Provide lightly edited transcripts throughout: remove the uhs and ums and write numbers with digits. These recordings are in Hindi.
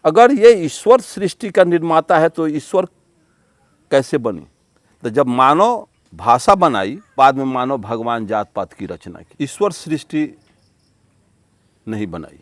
अगर ये ईश्वर सृष्टि का निर्माता है तो ईश्वर कैसे बनी? तो जब मानव भाषा बनाई, बाद में मानव भगवान जात पात की रचना की, ईश्वर सृष्टि नहीं बनाई।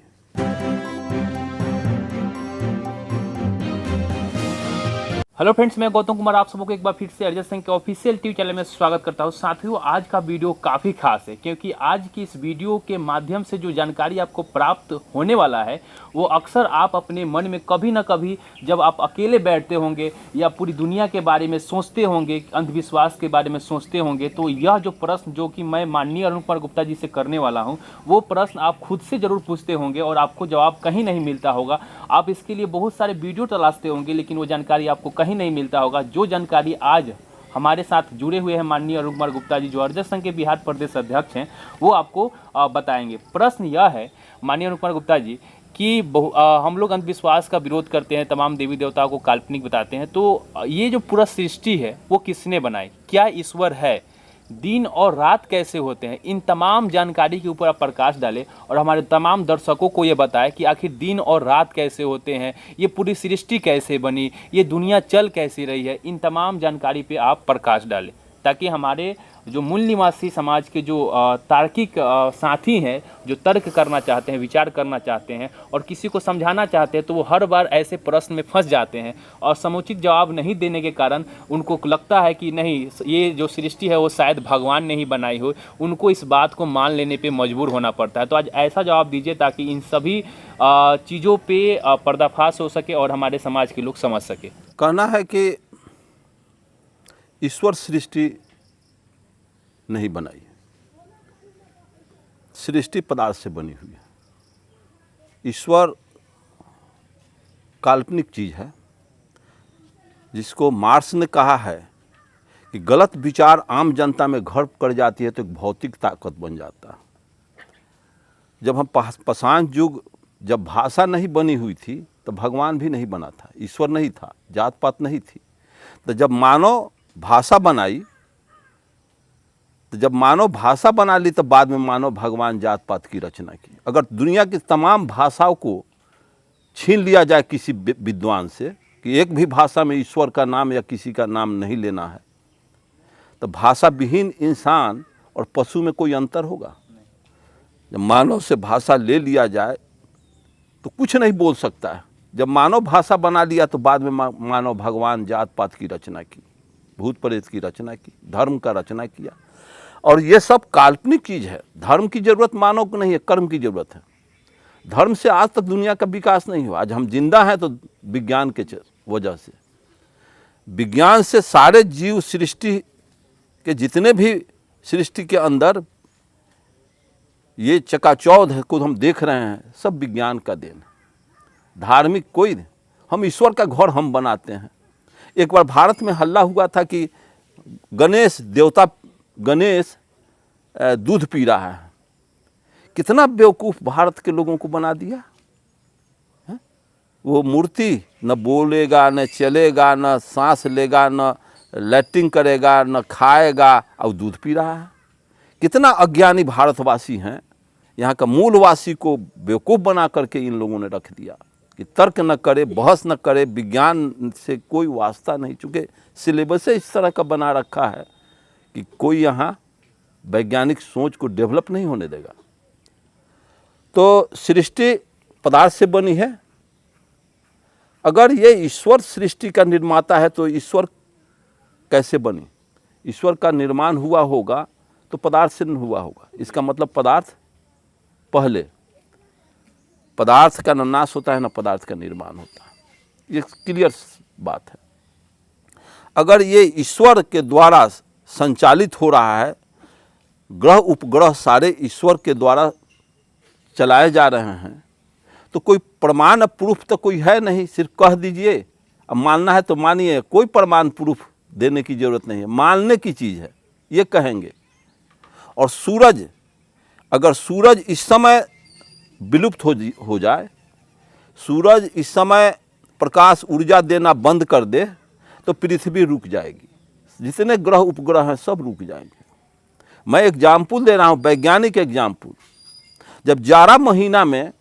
हेलो फ्रेंड्स, मैं गौतम कुमार आप सबको एक बार फिर से अरिजीत सिंह के ऑफिशियल टीवी चैनल में स्वागत करता हूं। साथियों, आज का वीडियो काफ़ी खास है क्योंकि आज की इस वीडियो के माध्यम से जो जानकारी आपको प्राप्त होने वाला है वो अक्सर आप अपने मन में कभी ना कभी जब आप अकेले बैठते होंगे या पूरी दुनिया के बारे में सोचते होंगे, अंधविश्वास के बारे में सोचते होंगे, तो यह जो प्रश्न जो कि मैं माननीय अरुण कुमार गुप्ता जी से करने वाला हूँ वो प्रश्न आप खुद से ज़रूर पूछते होंगे और आपको जवाब कहीं नहीं मिलता होगा। आप इसके लिए बहुत सारे वीडियो तलाशते होंगे लेकिन वो जानकारी आपको कहीं नहीं मिलता होगा। जो जानकारी आज हमारे साथ जुड़े हुए हैं माननीय अरुण कुमार गुप्ता जी, जो अरिजीत संघ के बिहार प्रदेश अध्यक्ष हैं, वो आपको बताएंगे। प्रश्न यह है माननीय अरुण कुमार गुप्ता जी कि हम लोग अंधविश्वास का विरोध करते हैं, तमाम देवी देवताओं को काल्पनिक बताते हैं, तो ये जो पूरा सृष्टि है वो किसने बनाई? क्या ईश्वर है? दिन और रात कैसे होते हैं? इन तमाम जानकारी के ऊपर आप प्रकाश डालें और हमारे तमाम दर्शकों को ये बताएं कि आखिर दिन और रात कैसे होते हैं, ये पूरी सृष्टि कैसे बनी, ये दुनिया चल कैसी रही है। इन तमाम जानकारी पे आप प्रकाश डालें ताकि हमारे जो मूल निवासी समाज के जो तार्किक साथी हैं, जो तर्क करना चाहते हैं, विचार करना चाहते हैं और किसी को समझाना चाहते हैं, तो वो हर बार ऐसे प्रश्न में फंस जाते हैं और समुचित जवाब नहीं देने के कारण उनको लगता है कि नहीं, ये जो सृष्टि है वो शायद भगवान ने ही बनाई हो। उनको इस बात को मान लेने पे मजबूर होना पड़ता है। तो आज ऐसा जवाब दीजिए ताकि इन सभी चीज़ों पे पर्दाफाश हो सके और हमारे समाज के लोग समझ सके। कहना है कि ईश्वर सृष्टि नहीं बनाई, सृष्टि पदार्थ से बनी हुई है। ईश्वर काल्पनिक चीज़ है जिसको मार्क्स ने कहा है कि गलत विचार आम जनता में घर कर जाती है तो एक भौतिक ताकत बन जाता है। जब हम पाषाण युग, जब भाषा नहीं बनी हुई थी तो भगवान भी नहीं बना था, ईश्वर नहीं था, जात पात नहीं थी। तो जब मानव भाषा बनाई, तो जब मानव भाषा बना ली तो बाद में मानव भगवान जात पात की रचना की। अगर दुनिया की तमाम भाषाओं को छीन लिया जाए किसी विद्वान से कि एक भी भाषा में ईश्वर का नाम या किसी का नाम नहीं लेना है, तो भाषा विहीन इंसान और पशु में कोई अंतर होगा? जब मानव से भाषा ले लिया जाए तो कुछ नहीं बोल सकता है। जब मानव भाषा बना लिया तो बाद में मानव भगवान जात पात की रचना की, भूत प्रेत की रचना की, धर्म का रचना किया। और ये सब काल्पनिक चीज़ है। धर्म की ज़रूरत मानव को नहीं है, कर्म की ज़रूरत है। धर्म से आज तक दुनिया का विकास नहीं हुआ। आज हम जिंदा हैं तो विज्ञान के वजह से। विज्ञान से सारे जीव सृष्टि के जितने भी सृष्टि के अंदर ये चकाचौंध है को हम देख रहे हैं, सब विज्ञान का देन है। धार्मिक कोई नहीं, हम ईश्वर का घर हम बनाते हैं। एक बार भारत में हल्ला हुआ था कि गणेश दूध पी रहा है। कितना बेवकूफ़ भारत के लोगों को बना दिया है? वो मूर्ति न बोलेगा, न चलेगा, न सांस लेगा, न लैट्रिन करेगा, न खाएगा, और दूध पी रहा है। कितना अज्ञानी भारतवासी हैं। यहाँ का मूलवासी को बेवकूफ़ बना करके इन लोगों ने रख दिया कि तर्क न करे, बहस न करे, विज्ञान से कोई वास्ता नहीं। चूँकि सिलेबस इस तरह का बना रखा है कि कोई यहाँ वैज्ञानिक सोच को डेवलप नहीं होने देगा। तो सृष्टि पदार्थ से बनी है। अगर ये ईश्वर सृष्टि का निर्माता है तो ईश्वर कैसे बनी? ईश्वर का निर्माण हुआ होगा तो पदार्थ से नहीं हुआ होगा। इसका मतलब पदार्थ पहले, पदार्थ का न नाश होता है न पदार्थ का निर्माण होता है। ये क्लियर बात है। अगर ये ईश्वर के द्वारा संचालित हो रहा है, ग्रह उपग्रह सारे ईश्वर के द्वारा चलाए जा रहे हैं, तो कोई प्रमाण प्रूफ तो कोई है नहीं। सिर्फ कह दीजिए, अब मानना है तो मानिए, कोई प्रमाण प्रूफ देने की ज़रूरत नहीं है, मानने की चीज़ है, ये कहेंगे। और सूरज, अगर सूरज इस समय विलुप्त हो जाए, सूरज इस समय प्रकाश ऊर्जा देना बंद कर दे तो पृथ्वी रुक जाएगी। जितने ग्रह उपग्रह हैं सब रुक जाएंगे। मैं एग्जाम्पल दे रहा हूँ, वैज्ञानिक एग्जाम्पल। जब 11 महीना में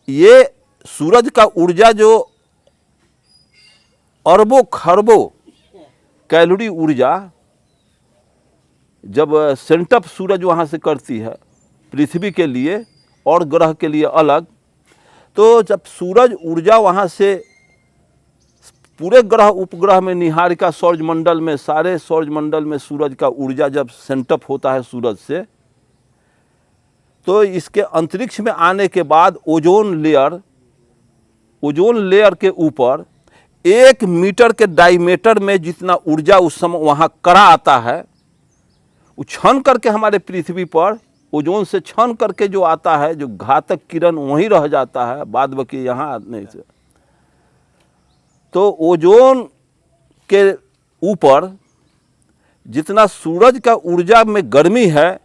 ये सूरज का ऊर्जा जो अरबों खरबों कैलोरी ऊर्जा जब सेंटअप सूरज वहाँ से करती है पृथ्वी के लिए और ग्रह के लिए अलग, तो जब सूरज ऊर्जा वहाँ से पूरे ग्रह उपग्रह में निहारिका सौरमंडल में सारे सौरमंडल में सूरज का ऊर्जा जब सेंटअप होता है सूरज से, तो इसके अंतरिक्ष में आने के बाद ओजोन लेयर के ऊपर 1 मीटर के डायमीटर में जितना ऊर्जा उस समय वहाँ करा आता है, वो छन करके हमारे पृथ्वी पर ओजोन से छन करके जो आता है, जो घातक किरण वहीं रह जाता है बाद बाकी यहाँ आने से। तो ओजोन के ऊपर जितना सूरज का ऊर्जा में गर्मी है,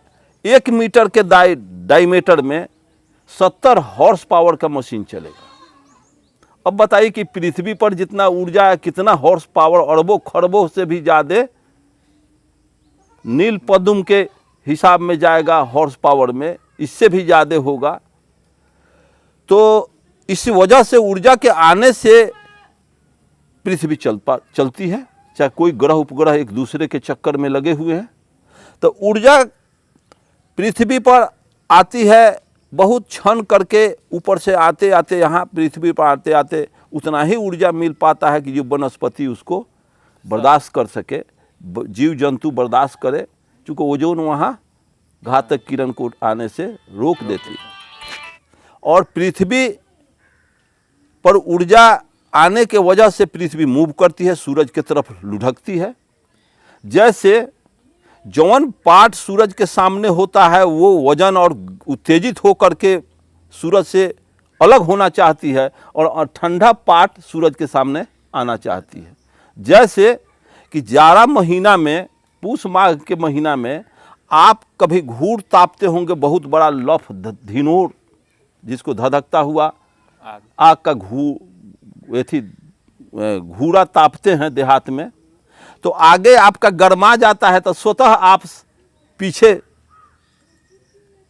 1 मीटर के डायमीटर में 70 हॉर्स पावर का मशीन चलेगा। अब बताइए कि पृथ्वी पर जितना ऊर्जा है, कितना हॉर्स पावर, अरबों खरबों से भी ज़्यादा नील पद्म के हिसाब में जाएगा हॉर्स पावर में, इससे भी ज़्यादा होगा। तो इस वजह से ऊर्जा के आने से पृथ्वी चलती है, चाहे कोई ग्रह उपग्रह एक दूसरे के चक्कर में लगे हुए हैं। तो ऊर्जा पृथ्वी पर आती है बहुत क्षण करके, ऊपर से आते आते यहाँ पृथ्वी पर आते आते उतना ही ऊर्जा मिल पाता है कि जो वनस्पति उसको बर्दाश्त कर सके, जीव जंतु बर्दाश्त करे, चूँकि ओजोन वहाँ घातक किरण को आने से रोक देती है। और पृथ्वी पर ऊर्जा आने के वजह से पृथ्वी मूव करती है, सूरज की तरफ लुढ़कती है। जैसे जौन पार्ट सूरज के सामने होता है वो वजन और उत्तेजित हो करके सूरज से अलग होना चाहती है, और ठंडा पार्ट सूरज के सामने आना चाहती है। जैसे कि जाड़ा महीना में, पूष माघ के महीना में आप कभी घूर तापते होंगे, बहुत बड़ा लफ धिनोर जिसको धधकता हुआ आग का घूरा तापते हैं देहात में, तो आगे आपका गर्मा जाता है तो स्वतः आप पीछे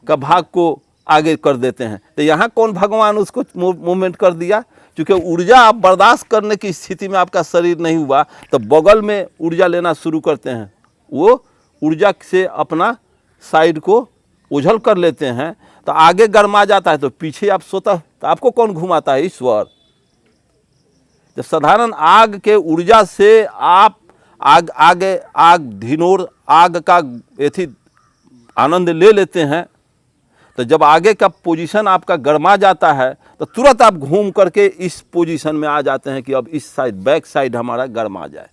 का भाग को आगे कर देते हैं। तो यहाँ कौन भगवान उसको मूवमेंट कर दिया, क्योंकि ऊर्जा आप बर्दाश्त करने की स्थिति में आपका शरीर नहीं हुआ, तो बगल में ऊर्जा लेना शुरू करते हैं, वो ऊर्जा से अपना साइड को उछल कर लेते हैं, तो आगे गर्मा जाता है तो पीछे आप स्वतः, तो आपको कौन घुमाता है? ईश्वर। जब साधारण आग के ऊर्जा से आप आग धिनोर आग का एथी आनंद ले लेते हैं, तो जब आगे का पोजीशन आपका गर्मा जाता है तो तुरंत आप घूम करके इस पोजीशन में आ जाते हैं कि अब इस साइड, बैक साइड हमारा गर्मा जाए,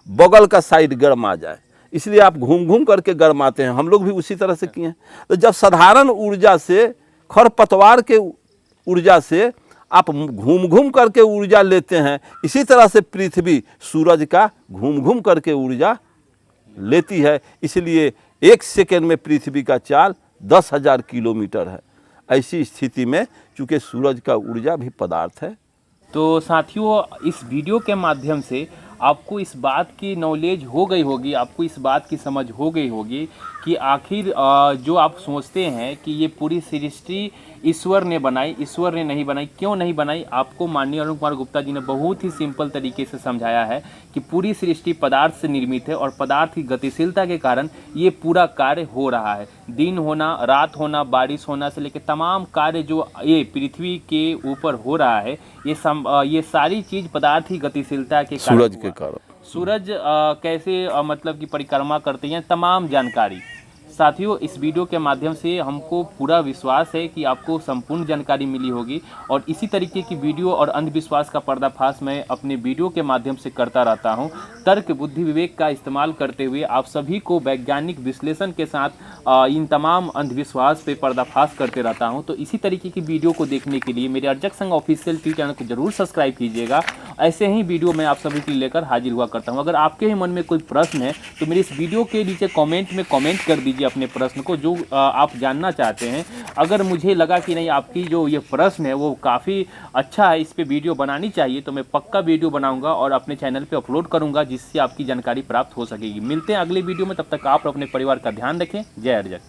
बगल का साइड गर्मा जाए, इसलिए आप घूम घूम करके गर्माते हैं। हम लोग भी उसी तरह से किए हैं। तो जब साधारण ऊर्जा से, खरपतवार के ऊर्जा से आप घूम घूम करके ऊर्जा लेते हैं, इसी तरह से पृथ्वी सूरज का घूम घूम करके ऊर्जा लेती है। इसलिए 1 सेकेंड में पृथ्वी का चाल 10,000 किलोमीटर है। ऐसी स्थिति में चूँकि सूरज का ऊर्जा भी पदार्थ है। तो साथियों, इस वीडियो के माध्यम से आपको इस बात की नॉलेज हो गई होगी, आपको इस बात की समझ हो गई होगी कि आखिर जो आप सोचते हैं कि ये पूरी सृष्टि ईश्वर ने बनाई, ईश्वर ने नहीं बनाई। क्यों नहीं बनाई? आपको माननीय अरुण कुमार गुप्ता जी ने बहुत ही सिंपल तरीके से समझाया है कि पूरी सृष्टि पदार्थ से निर्मित है, और पदार्थ की गतिशीलता के कारण ये पूरा कार्य हो रहा है। दिन होना, रात होना, बारिश होना से लेकर तमाम कार्य जो ये पृथ्वी के ऊपर हो रहा है, ये सारी चीज़ पदार्थ की गतिशीलता के कारण, सूरज के कारण। सूरज कैसे मतलब कि परिक्रमा करते हैं, तमाम जानकारी। साथियों, इस वीडियो के माध्यम से हमको पूरा विश्वास है कि आपको संपूर्ण जानकारी मिली होगी, और इसी तरीके की वीडियो और अंधविश्वास का पर्दाफाश मैं अपने वीडियो के माध्यम से करता रहता हूं। तर्क, बुद्धि, विवेक का इस्तेमाल करते हुए आप सभी को वैज्ञानिक विश्लेषण के साथ इन तमाम अंधविश्वास पे पर्दाफाश करते रहता हूं। तो इसी तरीके की वीडियो को देखने के लिए मेरे अर्जक संघ ऑफिशियल टीवी चैनल को जरूर सब्सक्राइब कीजिएगा। ऐसे ही वीडियो मैं आप सभी के लिए लेकर हाजिर हुआ करता हूँ। अगर आपके ही मन में कोई प्रश्न है तो मेरे इस वीडियो के नीचे कमेंट में कमेंट कर दीजिए अपने प्रश्न को, जो आप जानना चाहते हैं। अगर मुझे लगा कि नहीं, आपकी जो ये प्रश्न है वो काफ़ी अच्छा है, इस पे वीडियो बनानी चाहिए, तो मैं पक्का वीडियो बनाऊंगा और अपने चैनल पे अपलोड करूंगा, जिससे आपकी जानकारी प्राप्त हो सकेगी। मिलते हैं अगले वीडियो में, तब तक आप अपने परिवार का ध्यान रखें। जय अर्जक।